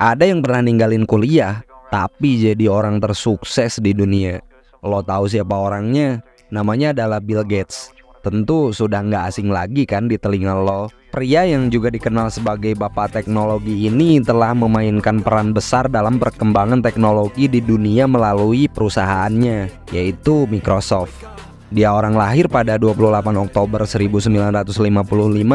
Ada yang pernah ninggalin kuliah, tapi jadi orang tersukses di dunia. Lo tahu siapa orangnya? Namanya adalah Bill Gates. Tentu sudah nggak asing lagi kan di telinga lo. Pria yang juga dikenal sebagai bapak teknologi ini telah memainkan peran besar dalam perkembangan teknologi di dunia melalui perusahaannya, yaitu Microsoft. Dia orang lahir pada 28 Oktober 1955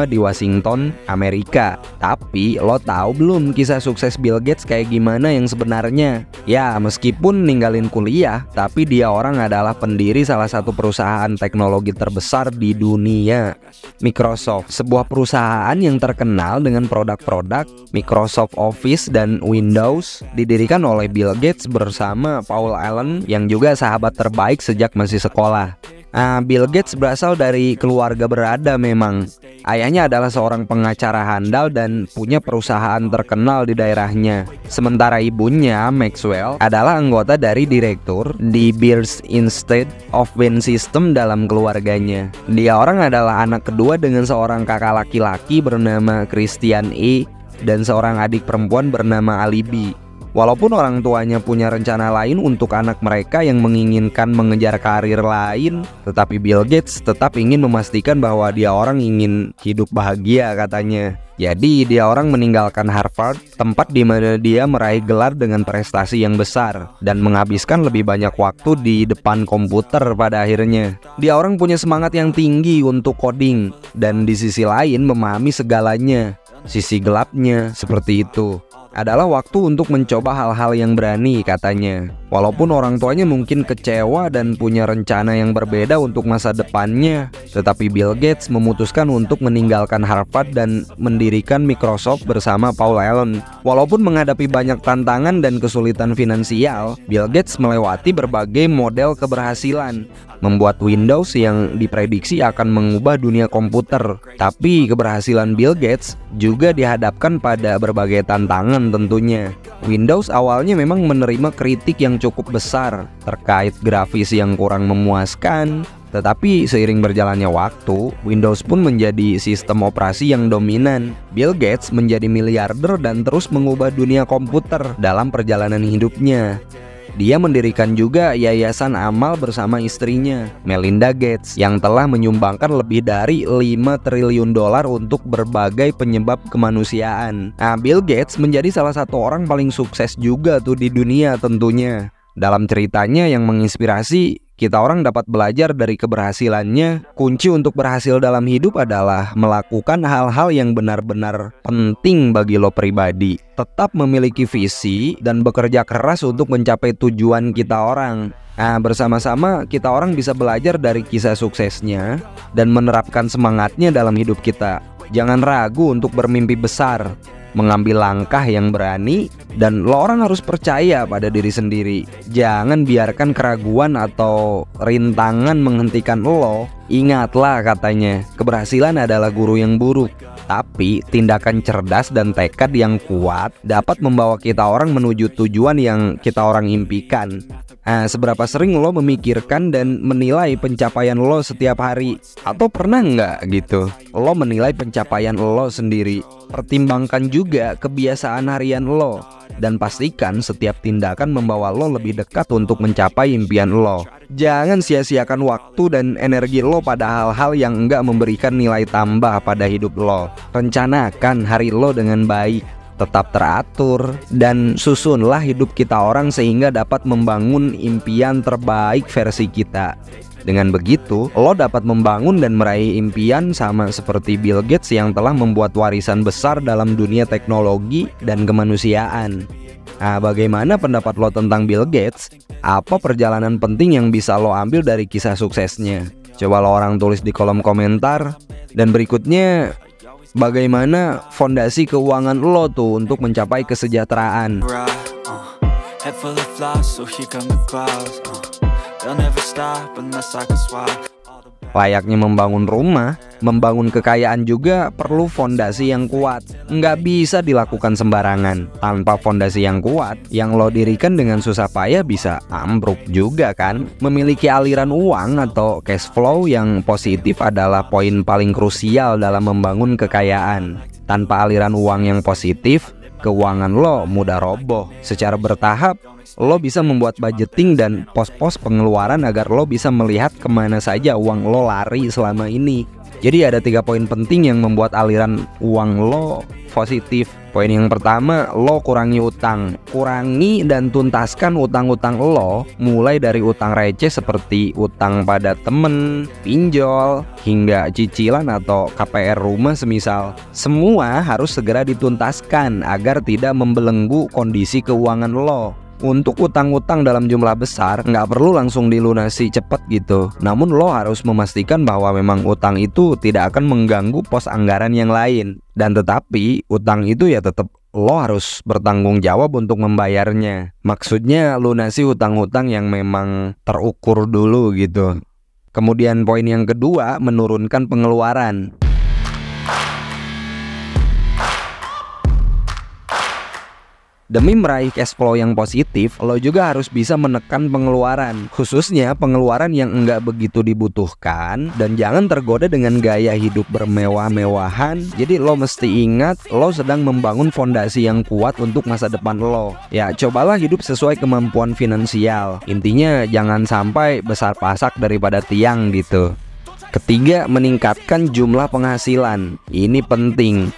di Washington, Amerika. Tapi lo tahu belum kisah sukses Bill Gates kayak gimana yang sebenarnya? Ya, meskipun ninggalin kuliah, tapi dia orang adalah pendiri salah satu perusahaan teknologi terbesar di dunia, Microsoft. Sebuah perusahaan yang terkenal dengan produk-produk Microsoft Office dan Windows, didirikan oleh Bill Gates bersama Paul Allen yang juga sahabat terbaik sejak masih sekolah. Bill Gates berasal dari keluarga berada memang. Ayahnya adalah seorang pengacara handal dan punya perusahaan terkenal di daerahnya. Sementara ibunya, Maxwell, adalah anggota dari direktur di Bears Institute of Wind System dalam keluarganya. Dia orang adalah anak kedua dengan seorang kakak laki-laki bernama Christian E. dan seorang adik perempuan bernama Alibi. Walaupun orang tuanya punya rencana lain untuk anak mereka yang menginginkan mengejar karir lain, tetapi Bill Gates tetap ingin memastikan bahwa dia orang ingin hidup bahagia katanya. Jadi dia orang meninggalkan Harvard, tempat di mana dia meraih gelar dengan prestasi yang besar dan menghabiskan lebih banyak waktu di depan komputer pada akhirnya. Dia orang punya semangat yang tinggi untuk coding dan di sisi lain memahami segalanya. Sisi gelapnya seperti itu adalah waktu untuk mencoba hal-hal yang berani katanya. Walaupun orang tuanya mungkin kecewa dan punya rencana yang berbeda untuk masa depannya, tetapi Bill Gates memutuskan untuk meninggalkan Harvard dan mendirikan Microsoft bersama Paul Allen. Walaupun menghadapi banyak tantangan dan kesulitan finansial, Bill Gates melewati berbagai model keberhasilan, membuat Windows yang diprediksi akan mengubah dunia komputer. Tapi keberhasilan Bill Gates juga dihadapkan pada berbagai tantangan tentunya. Windows awalnya memang menerima kritik yang cukup besar terkait grafis yang kurang memuaskan. Tetapi seiring berjalannya waktu, Windows pun menjadi sistem operasi yang dominan. Bill Gates menjadi miliarder dan terus mengubah dunia komputer dalam perjalanan hidupnya. Dia mendirikan juga yayasan amal bersama istrinya, Melinda Gates, yang telah menyumbangkan lebih dari 5 triliun dolar untuk berbagai penyebab kemanusiaan. Bill Gates menjadi salah satu orang paling sukses juga tuh di dunia tentunya. Dalam ceritanya yang menginspirasi, kita orang dapat belajar dari keberhasilannya. Kunci untuk berhasil dalam hidup adalah melakukan hal-hal yang benar-benar penting bagi lo pribadi. Tetap memiliki visi dan bekerja keras untuk mencapai tujuan kita orang. Bersama-sama kita orang bisa belajar dari kisah suksesnya dan menerapkan semangatnya dalam hidup kita. Jangan ragu untuk bermimpi besar, mengambil langkah yang berani, dan lo orang harus percaya pada diri sendiri. Jangan biarkan keraguan atau rintangan menghentikan lo. Ingatlah katanya, keberhasilan adalah guru yang buruk, tapi tindakan cerdas dan tekad yang kuat dapat membawa kita orang menuju tujuan yang kita orang impikan. Seberapa sering lo memikirkan dan menilai pencapaian lo setiap hari? Atau pernah nggak gitu lo menilai pencapaian lo sendiri? Pertimbangkan juga kebiasaan harian lo, dan pastikan setiap tindakan membawa lo lebih dekat untuk mencapai impian lo. Jangan sia-siakan waktu dan energi lo pada hal-hal yang enggak memberikan nilai tambah pada hidup lo. Rencanakan hari lo dengan baik, tetap teratur, dan susunlah hidup kita orang sehingga dapat membangun impian terbaik versi kita. Dengan begitu, lo dapat membangun dan meraih impian sama seperti Bill Gates yang telah membuat warisan besar dalam dunia teknologi dan kemanusiaan. Bagaimana pendapat lo tentang Bill Gates? Apa perjalanan penting yang bisa lo ambil dari kisah suksesnya? Coba lo orang tulis di kolom komentar. Dan berikutnya, bagaimana fondasi keuangan lo tuh untuk mencapai kesejahteraan? Layaknya membangun rumah, membangun kekayaan juga perlu fondasi yang kuat. Nggak bisa dilakukan sembarangan. Tanpa fondasi yang kuat, yang lo dirikan dengan susah payah bisa ambruk juga kan. Memiliki aliran uang atau cash flow yang positif adalah poin paling krusial dalam membangun kekayaan. Tanpa aliran uang yang positif, keuangan lo mudah roboh. Secara bertahap, lo bisa membuat budgeting dan pos-pos pengeluaran agar lo bisa melihat kemana saja uang lo lari selama ini. Jadi ada 3 poin penting yang membuat aliran uang lo positif. Poin yang pertama, lo kurangi utang. Kurangi dan tuntaskan utang-utang lo, mulai dari utang receh seperti utang pada temen, pinjol, hingga cicilan atau KPR rumah semisal. Semua harus segera dituntaskan agar tidak membelenggu kondisi keuangan lo. Untuk utang-utang dalam jumlah besar nggak perlu langsung dilunasi cepet gitu. Namun lo harus memastikan bahwa memang utang itu tidak akan mengganggu pos anggaran yang lain. Dan tetapi utang itu ya tetap lo harus bertanggung jawab untuk membayarnya. Maksudnya lunasi utang-utang yang memang terukur dulu gitu. Kemudian poin yang kedua, menurunkan pengeluaran. Demi meraih cash flow yang positif, lo juga harus bisa menekan pengeluaran, khususnya pengeluaran yang enggak begitu dibutuhkan, dan jangan tergoda dengan gaya hidup bermewah-mewahan. Jadi lo mesti ingat, lo sedang membangun fondasi yang kuat untuk masa depan lo. Ya, cobalah hidup sesuai kemampuan finansial. Intinya jangan sampai besar pasak daripada tiang gitu. Ketiga, meningkatkan jumlah penghasilan. Ini penting.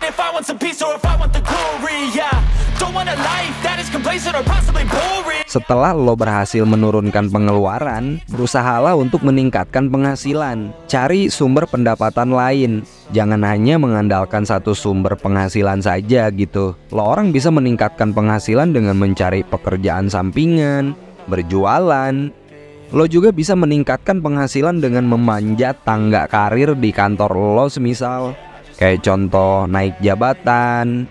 Setelah lo berhasil menurunkan pengeluaran, berusahalah untuk meningkatkan penghasilan. Cari sumber pendapatan lain. Jangan hanya mengandalkan satu sumber penghasilan saja gitu. Lo orang bisa meningkatkan penghasilan dengan mencari pekerjaan sampingan, berjualan. Lo juga bisa meningkatkan penghasilan dengan memanjat tangga karir di kantor lo semisal. Kayak contoh naik jabatan,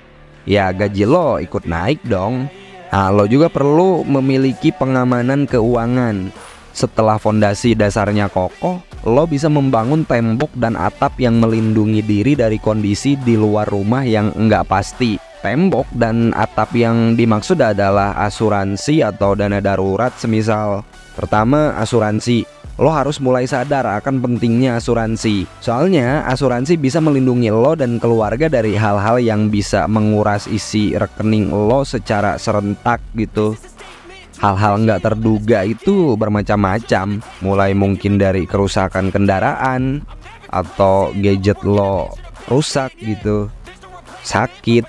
ya gaji lo ikut naik dong. Nah, lo juga perlu memiliki pengamanan keuangan. Setelah fondasi dasarnya kokoh, lo bisa membangun tembok dan atap yang melindungi diri dari kondisi di luar rumah yang enggak pasti. Tembok dan atap yang dimaksud adalah asuransi atau dana darurat semisal. Pertama, asuransi. Lo harus mulai sadar akan pentingnya asuransi. Soalnya asuransi bisa melindungi lo dan keluarga dari hal-hal yang bisa menguras isi rekening lo secara serentak gitu. Hal-hal nggak terduga itu bermacam-macam. Mulai mungkin dari kerusakan kendaraan, atau gadget lo rusak gitu, sakit,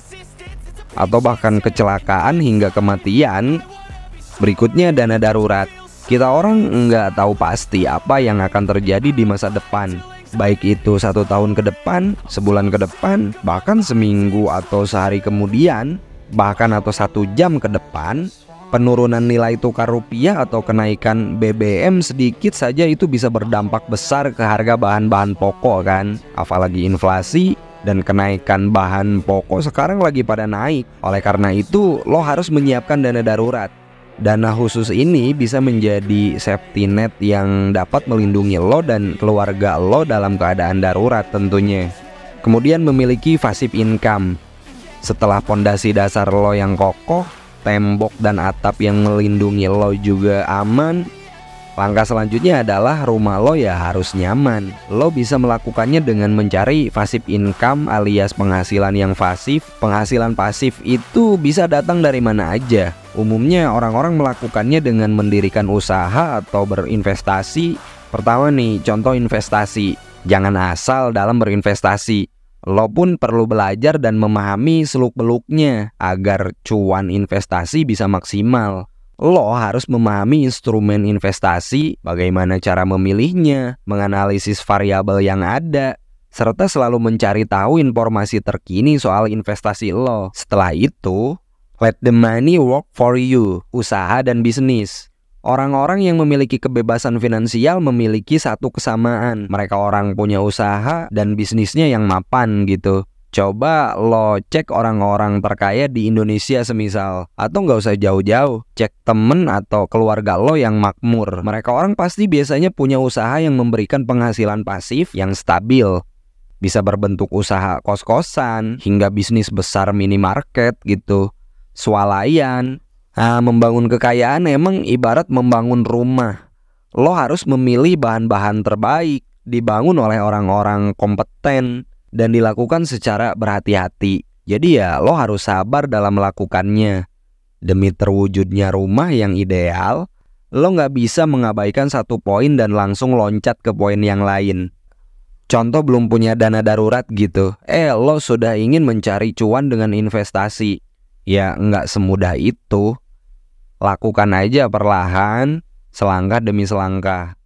atau bahkan kecelakaan hingga kematian. Berikutnya, dana darurat. Kita orang nggak tahu pasti apa yang akan terjadi di masa depan. Baik itu 1 tahun ke depan, sebulan ke depan, bahkan seminggu atau sehari kemudian, bahkan atau 1 jam ke depan. Penurunan nilai tukar rupiah atau kenaikan BBM sedikit saja itu bisa berdampak besar ke harga bahan-bahan pokok kan. Apalagi inflasi dan kenaikan bahan pokok sekarang lagi pada naik. Oleh karena itu, lo harus menyiapkan dana darurat. Dana khusus ini bisa menjadi safety net yang dapat melindungi lo dan keluarga lo dalam keadaan darurat tentunya. Kemudian memiliki passive income. Setelah fondasi dasar lo yang kokoh, tembok dan atap yang melindungi lo juga aman, langkah selanjutnya adalah rumah lo ya harus nyaman. Lo bisa melakukannya dengan mencari passive income alias penghasilan yang pasif. Penghasilan pasif itu bisa datang dari mana aja. Umumnya orang-orang melakukannya dengan mendirikan usaha atau berinvestasi. Pertama nih, contoh investasi. Jangan asal dalam berinvestasi. Lo pun perlu belajar dan memahami seluk-beluknya agar cuan investasi bisa maksimal. Lo harus memahami instrumen investasi, bagaimana cara memilihnya, menganalisis variabel yang ada, serta selalu mencari tahu informasi terkini soal investasi lo. Setelah itu, let the money work for you. Usaha dan bisnis. Orang-orang yang memiliki kebebasan finansial memiliki satu kesamaan. Mereka orang punya usaha dan bisnisnya yang mapan gitu. Coba lo cek orang-orang terkaya di Indonesia semisal. Atau nggak usah jauh-jauh, cek temen atau keluarga lo yang makmur. Mereka orang pasti biasanya punya usaha yang memberikan penghasilan pasif yang stabil. Bisa berbentuk usaha kos-kosan, hingga bisnis besar minimarket gitu, swalayan. Nah, membangun kekayaan emang ibarat membangun rumah. Lo harus memilih bahan-bahan terbaik, dibangun oleh orang-orang kompeten, dan dilakukan secara berhati-hati. Jadi ya lo harus sabar dalam melakukannya. Demi terwujudnya rumah yang ideal, lo nggak bisa mengabaikan satu poin dan langsung loncat ke poin yang lain. Contoh belum punya dana darurat gitu, lo sudah ingin mencari cuan dengan investasi. Ya nggak semudah itu. Lakukan aja perlahan, selangkah demi selangkah.